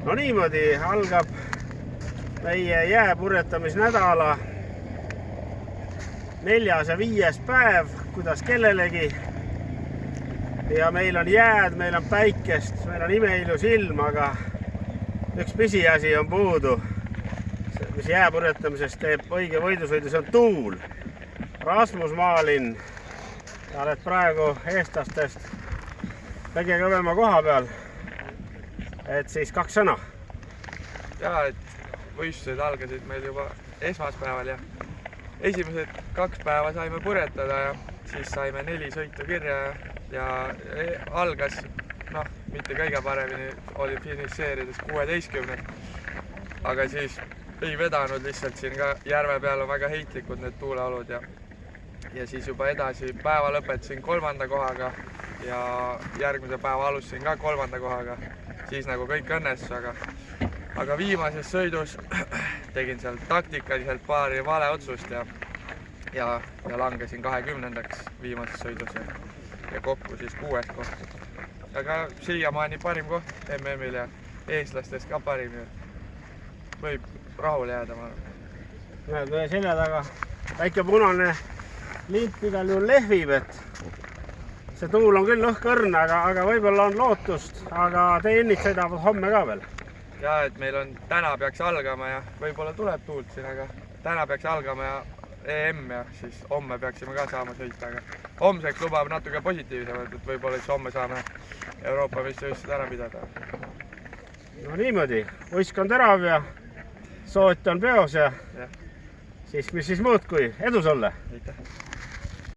No niimoodi algab meie jääpurjetamisnädala 4. ja 5. päev, kuidas kellelegi. Ja meil on jääd, meil on päikest, meil on imeilus ilm, aga üks pisiasi on puudu, mis jääpurjetamisest teeb õige võidusõidu, see on tuul. Rasmus Maalin, sa oled praegu eestlastest kõige kõvema koha peal. Et siis 2 sõna. Ja, et võistlused algasid meil juba esmaspäeval ja esimesed 2 päeva saime purjetada ja siis saime 4 sõitu kirja ja algas, mitte kõige paremini, oli finišeerides 16. Aga siis ei vedanud lihtsalt siin ka järve peal on väga heitlikud need tuuleolud ja siis juba edasi päeva lõpetasin 3. kohaga ja järgmise päeva alustasin ka 3. kohaga. Siis nagu kõik õnnestus, aga viimases sõidus tegin seal taktikaliselt paari vale otsust ja langesin 20. viimases sõidus ja kokku siis 6. koht. Aga siiamaani parim koht MM-il ja eestlastest ka parim. Võib rahule jääda, ma arvan. Näed, meie selja taga väike punane lint igal juhul lehvib, et see tuul on küll õhkõrn, aga võib-olla on lootust, aga tennid sõidavad homme ka veel. Ja, et meil on täna peaks algama ja võib-olla tuleb tuult siin, aga täna peaks algama ja EM ja siis homme peaksime ka saama sõita, aga homseks lubab natuke positiivsemalt, et võib-olla siis homme saame Euroopa meistrivõistlused ära pidada. No niimoodi, uisk on terav ja soot on peos ja siis mis siis muud kui edu sulle! Aitäh!